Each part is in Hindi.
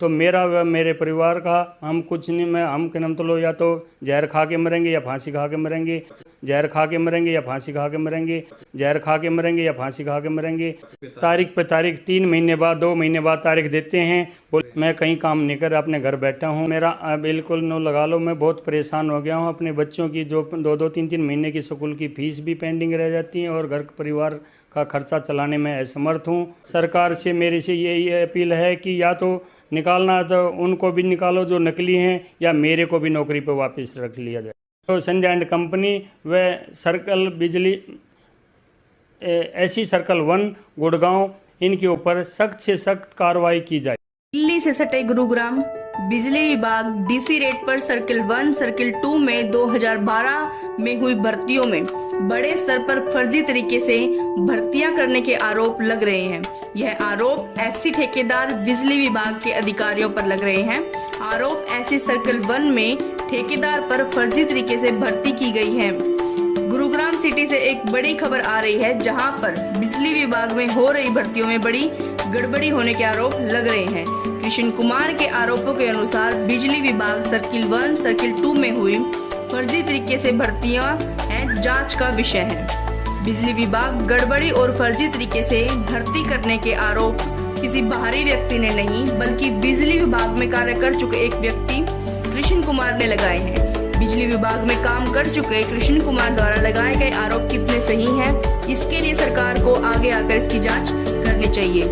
तो मेरा व मेरे परिवार का हम कुछ नहीं, मैं हम के नाम तो लो, या तो जहर खा के मरेंगे या फांसी खा के मरेंगे, जहर खा के मरेंगे या फांसी खा के मरेंगे, जहर खा के मरेंगे या फांसी खा के मरेंगे। तारीख पे तारीख 3 महीने बाद 2 महीने बाद तारीख देते हैं। बोल मैं कहीं काम नहीं कर अपने घर बैठा हूँ। मेरा बिल्कुल नो लगा लो, मैं बहुत परेशान हो गया हूँ। अपने बच्चों की जो 2-2 3-3 महीने की स्कूल की फीस भी पेंडिंग रह जाती है और घर परिवार का खर्चा चलाने में असमर्थ हूँ। सरकार से मेरे से यही अपील है कि या तो निकालना तो उनको भी निकालो जो नकली हैं, या मेरे को भी नौकरी पर वापस रख लिया जाए। तो संजय एंड कंपनी व सर्कल बिजली ऐसी सर्कल 1 गुड़गांव, इनके ऊपर सख्त से सख्त कार्रवाई की जाए। दिल्ली से सटे गुरुग्राम बिजली विभाग डीसी रेट पर सर्किल 1 सर्किल 2 में 2012 में हुई भर्तियों में बड़े स्तर पर फर्जी तरीके से भर्तियां करने के आरोप लग रहे हैं। यह आरोप एफसी ठेकेदार बिजली विभाग के अधिकारियों पर लग रहे हैं। आरोप एफसी सर्किल 1 में ठेकेदार पर फर्जी तरीके से भर्ती की गई है। गुरुग्राम सिटी से एक बड़ी खबर आ रही है, जहां पर बिजली विभाग में हो रही भर्तियों में बड़ी गड़बड़ी होने के आरोप लग रहे हैं। कृष्ण कुमार के आरोपों के अनुसार बिजली विभाग सर्किल 1 सर्किल 2 में हुई फर्जी तरीके से भर्तियां हैं, जांच का विषय है। बिजली विभाग गड़बड़ी और फर्जी तरीके से भर्ती करने के आरोप किसी बाहरी व्यक्ति ने नहीं, बल्कि बिजली विभाग में कार्य कर चुके एक व्यक्ति कृष्ण कुमार ने लगाए हैं। बिजली विभाग में काम कर चुके कृष्ण कुमार द्वारा लगाए गए आरोप कितने सही हैं, इसके लिए सरकार को आगे आकर इसकी जांच करनी चाहिए।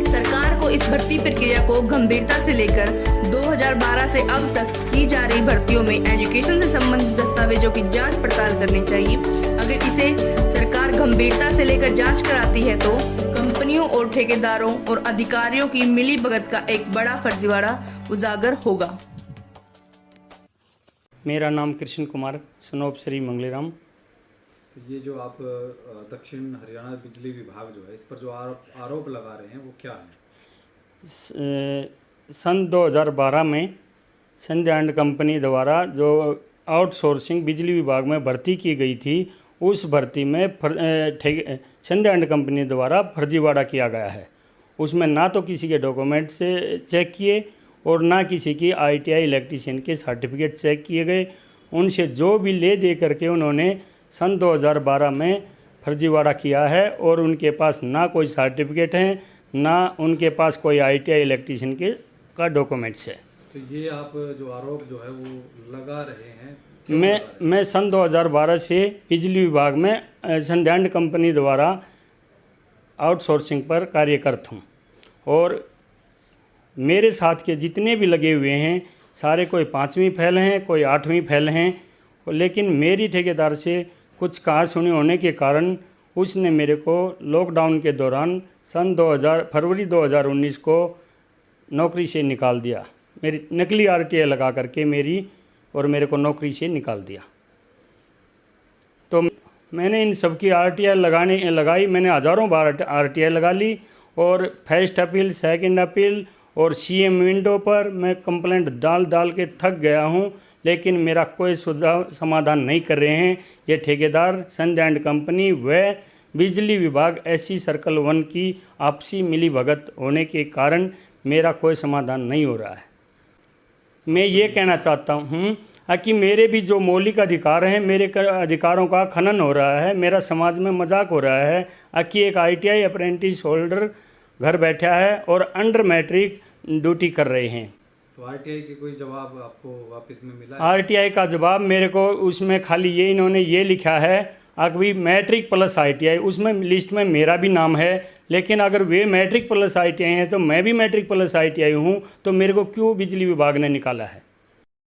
सरकार को इस भर्ती प्रक्रिया को गंभीरता से लेकर 2012 से अब तक की जा रही भर्तियों में एजुकेशन से संबंधित दस्तावेजों की जांच पड़ताल करनी चाहिए। अगर इसे सरकार गंभीरता से लेकर जांच कराती है तो कंपनियों और ठेकेदारों और अधिकारियों की मिलीभगत का एक बड़ा फर्जीवाड़ा उजागर होगा। मेरा नाम कृष्ण कुमार, सनोप श्री मंगलीराम। ये जो आप दक्षिण हरियाणा बिजली विभाग जो है, इस पर जो आरोप लगा रहे हैं वो क्या है? सन 2012 में संजय एंड कंपनी द्वारा जो आउटसोर्सिंग बिजली विभाग में भर्ती की गई थी, उस भर्ती में संजय एंड कंपनी द्वारा फर्जीवाड़ा किया गया है। उसमें ना तो किसी के डॉक्यूमेंट से चेक किए और ना किसी की ITI इलेक्ट्रीशियन के सर्टिफिकेट चेक किए गए। उनसे जो भी ले दे करके उन्होंने सन 2012 में फर्जीवाड़ा किया है और उनके पास ना कोई सर्टिफिकेट है, ना उनके पास कोई ITI इलेक्ट्रीशियन के का डॉक्यूमेंट्स है। तो ये आप जो आरोप जो है वो लगा रहे हैं, मैं सन 2012 से बिजली विभाग में संजय एंड कंपनी द्वारा आउटसोर्सिंग पर कार्यरत हूँ और मेरे साथ के जितने भी लगे हुए हैं सारे कोई 5वीं फेल हैं, कोई 8वीं फेल हैं। लेकिन मेरी ठेकेदार से कुछ कहा सुनी होने के कारण उसने मेरे को लॉकडाउन के दौरान फरवरी 2019 को नौकरी से निकाल दिया। मेरी नकली RTI लगा करके मेरे को नौकरी से निकाल दिया। तो मैंने इन सब की RTI लगाई। मैंने हज़ारों बार RTI लगा ली और फर्स्ट अपील, सेकंड अपील और CM विंडो पर मैं कंप्लेंट डाल के थक गया हूं, लेकिन मेरा कोई समाधान नहीं कर रहे हैं। ये ठेकेदार संजय एंड कंपनी व बिजली विभाग SC सर्कल 1 की आपसी मिलीभगत होने के कारण मेरा कोई समाधान नहीं हो रहा है। मैं ये कहना चाहता हूँ कि मेरे भी जो मौलिक अधिकार हैं, मेरे अधिकारों का खनन हो रहा है, मेरा समाज में मजाक हो रहा है कि एक ITI अप्रेंटिस होल्डर घर बैठा है और अंडर मैट्रिक ड्यूटी कर रहे हैं। तो RTI की कोई जवाब आपको वापस में मिला है? RTI का जवाब मेरे को उसमें खाली ये इन्होंने ये लिखा है अभी मैट्रिक प्लस ITI, उसमें लिस्ट में मेरा भी नाम है। लेकिन अगर वे मैट्रिक प्लस ITI हैं तो मैं भी मैट्रिक प्लस ITI हूँ, तो मेरे को क्यों बिजली विभाग ने निकाला है?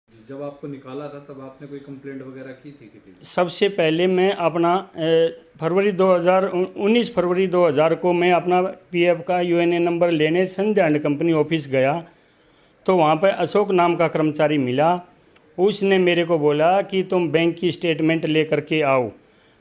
जब आपको निकाला था तब आपने कोई कंप्लेंट वगैरह की थी? सबसे पहले मैं अपना 19 फरवरी 2000 को मैं अपना PF का UNA नंबर लेने संजय एंड कंपनी ऑफिस गया, तो वहाँ पर अशोक नाम का कर्मचारी मिला। उसने मेरे को बोला कि तुम बैंक की स्टेटमेंट लेकर के आओ।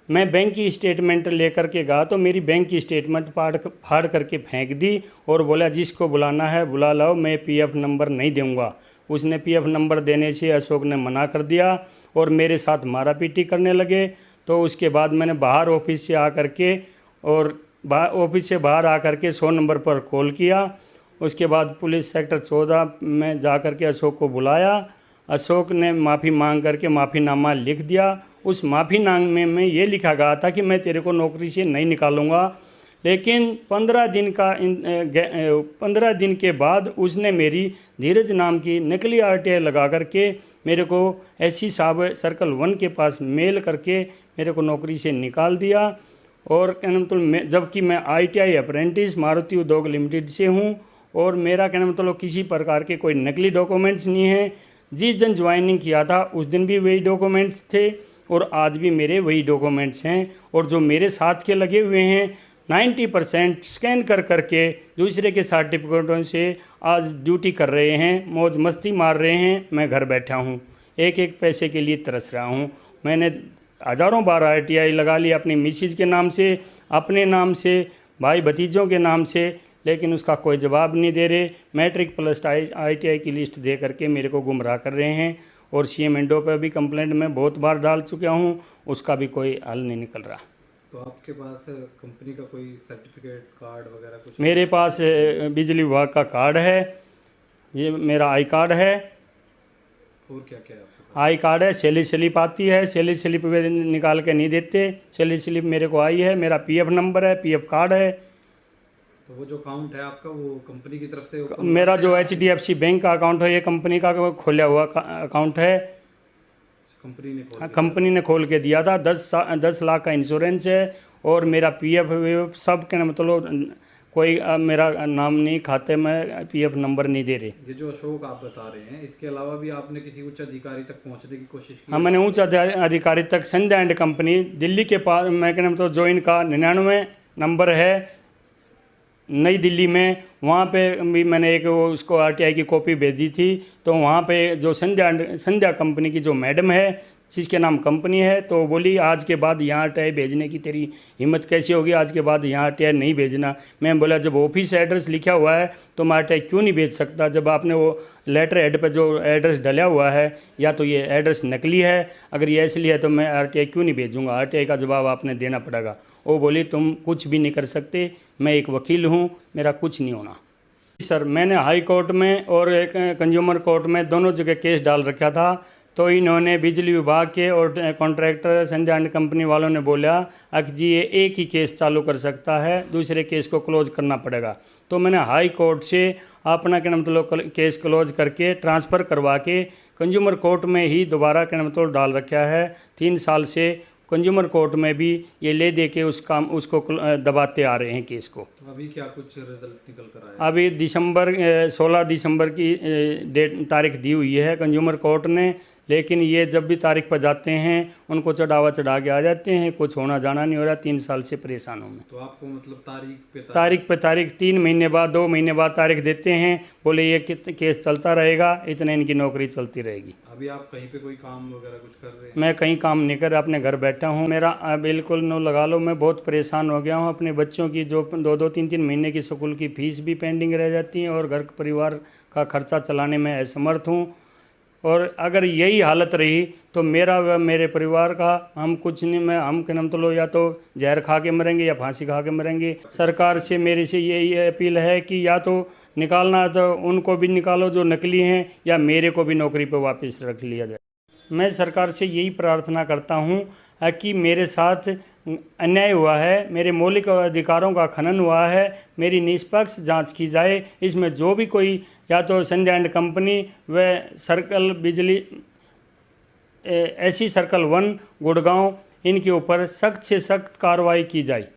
मैं बैंक की स्टेटमेंट लेकर के गया तो मेरी बैंक की स्टेटमेंट फाड़ करके फेंक दी और बोला जिसको बुलाना है बुला लाओ, मैं PF नंबर नहीं दूँगा। उसने PF नंबर देने से अशोक ने मना कर दिया और मेरे साथ मारा पीटी करने लगे। तो उसके बाद मैंने बाहर ऑफिस से आकर के 100 नंबर पर कॉल किया। उसके बाद पुलिस सेक्टर 14 में जा कर के अशोक को बुलाया। अशोक ने माफ़ी मांग करके माफ़ीनामा लिख दिया। उस माफ़ीनामे में ये लिखा गया था कि मैं तेरे को नौकरी से नहीं निकालूंगा, लेकिन 15 दिन के बाद उसने मेरी धीरज नाम की नकली RTI लगा करके मेरे को SC साहब सर्कल 1 के पास मेल करके मेरे को नौकरी से निकाल दिया। और कहने मतलब जबकि मैं ITI अप्रेंटिस मारुति उद्योग लिमिटेड से हूँ और मेरा कहने मतलब किसी प्रकार के कोई नकली डॉक्यूमेंट्स नहीं है। जिस दिन ज्वाइनिंग किया था उस दिन भी वही डॉक्यूमेंट्स थे और आज भी मेरे वही डॉक्यूमेंट्स हैं। और जो मेरे साथ के लगे हुए हैं 90% स्कैन कर करके दूसरे के सर्टिफिकेटों से आज ड्यूटी कर रहे हैं, मौज मस्ती मार रहे हैं। मैं घर बैठा हूँ, एक एक पैसे के लिए तरस रहा हूँ। मैंने हज़ारों बार RTI लगा ली अपनी मिसेज के नाम से, अपने नाम से, भाई भतीजों के नाम से, लेकिन उसका कोई जवाब नहीं दे रहे। मैट्रिक प्लस ITI की लिस्ट दे करके मेरे को गुमराह कर रहे हैं। और CM इंडो पर भी कंप्लेंट मैं बहुत बार डाल चुका हूँ, उसका भी कोई हल नहीं निकल रहा। तो आपके पास कंपनी का कोई सर्टिफिकेट कार्ड वगैरह कुछ? मेरे पास बिजली विभाग का कार्ड है, ये मेरा आई कार्ड है। और क्या क्या है आपके पास? आई कार्ड है, सैलरी स्लिप आती है, सैलरी स्लिप वे निकाल के नहीं देते। सैलरी स्लिप मेरे को आई है, मेरा PF नंबर है, PF कार्ड है। तो वो जो अकाउंट है आपका वो कंपनी की तरफ से? मेरा जो HDFC बैंक का अकाउंट है ये कंपनी का खोला हुआ अकाउंट है। कंपनी ने खोल के दिया था। 10 लाख का इंश्योरेंस है और मेरा PF सब के मतलब कोई मेरा नाम नहीं, खाते में PF नंबर नहीं दे रहे। ये जो अशोक आप बता रहे हैं, इसके अलावा भी आपने किसी उच्च अधिकारी तक पहुंचने की कोशिश की? हाँ, मैंने उच्च अधिकारी तक संध्या एंड कंपनी दिल्ली के पास, मैं कहना मतलब जो इनका 99 नंबर है नई दिल्ली में, वहाँ पे भी मैंने एक उसको RTI की कॉपी भेजी थी। तो वहाँ पे जो संध्या कंपनी की जो मैडम है जिसके नाम कंपनी है, तो बोली आज के बाद यहाँ RTI भेजने की तेरी हिम्मत कैसी होगी, आज के बाद यहाँ RTI नहीं भेजना। मैं बोला जब ऑफिस एड्रेस लिखा हुआ है तो मैं RTI क्यों नहीं भेज सकता, जब आपने वो लेटर हेड पर जो एड्रेस डला हुआ है या तो ये एड्रेस नकली है, अगर ये असली है तो मैं RTI क्यों नहीं भेजूँगा, RTI का जवाब आपने देना पड़ेगा। वो बोली तुम कुछ भी नहीं कर सकते, मैं एक वकील हूँ, मेरा कुछ नहीं होना। सर मैंने हाई कोर्ट में और एक कंज्यूमर कोर्ट में दोनों जगह केस डाल रखा था। तो इन्होंने बिजली विभाग के और कॉन्ट्रैक्टर संध्या एंड कंपनी वालों ने बोला कि जी ये एक ही केस चालू कर सकता है, दूसरे केस को क्लोज करना पड़ेगा। तो मैंने हाई कोर्ट से अपना क्या मतलब केस क्लोज करके ट्रांसफ़र करवा के कंज्यूमर कोर्ट में ही दोबारा क्या मतलब डाल रखा है। 3 साल से कंज्यूमर कोर्ट में भी ये ले दे के उसको दबाते आ रहे हैं केस को। तो अभी क्या कुछ रिजल्ट निकल कर आया? अभी 16 दिसंबर की तारीख दी हुई है कंज्यूमर कोर्ट ने, लेकिन ये जब भी तारीख पर जाते हैं उनको चढ़ावा चढ़ा के आ जाते हैं, कुछ होना जाना नहीं हो रहा। 3 साल से परेशान हूँ मैं। तो आपको मतलब तारीख पे तारीख 3 महीने बाद 2 महीने बाद तारीख देते हैं, बोले ये केस चलता रहेगा, इतने इनकी नौकरी चलती रहेगी। अभी आप कहीं पे कोई काम वगैरह कुछ कर रहे हैं? मैं कहीं काम नहीं कर, अपने घर बैठा हूँ। मेरा बिल्कुल नो लगा लो, मैं बहुत परेशान हो गया हूँ। अपने बच्चों की जो 2-2, 3-3 महीने की स्कूल की फीस भी पेंडिंग रह जाती है और घर परिवार का खर्चा चलाने में असमर्थ हूँ। और अगर यही हालत रही तो मेरा व मेरे परिवार का हम कुछ नहीं, मैं हम के मतलब या तो जहर खा के मरेंगे या फांसी खा के मरेंगे। सरकार से मेरे से यही अपील है कि या तो निकालना है तो उनको भी निकालो जो नकली हैं, या मेरे को भी नौकरी पर वापस रख लिया जाए। मैं सरकार से यही प्रार्थना करता हूँ कि मेरे साथ अन्याय हुआ है, मेरे मौलिक अधिकारों का खनन हुआ है, मेरी निष्पक्ष जांच की जाए। इसमें जो भी कोई या तो संध्या एंड कंपनी व सर्कल बिजली SC सर्कल 1 गुड़गांव, इनके ऊपर सख्त से सख्त कार्रवाई की जाए।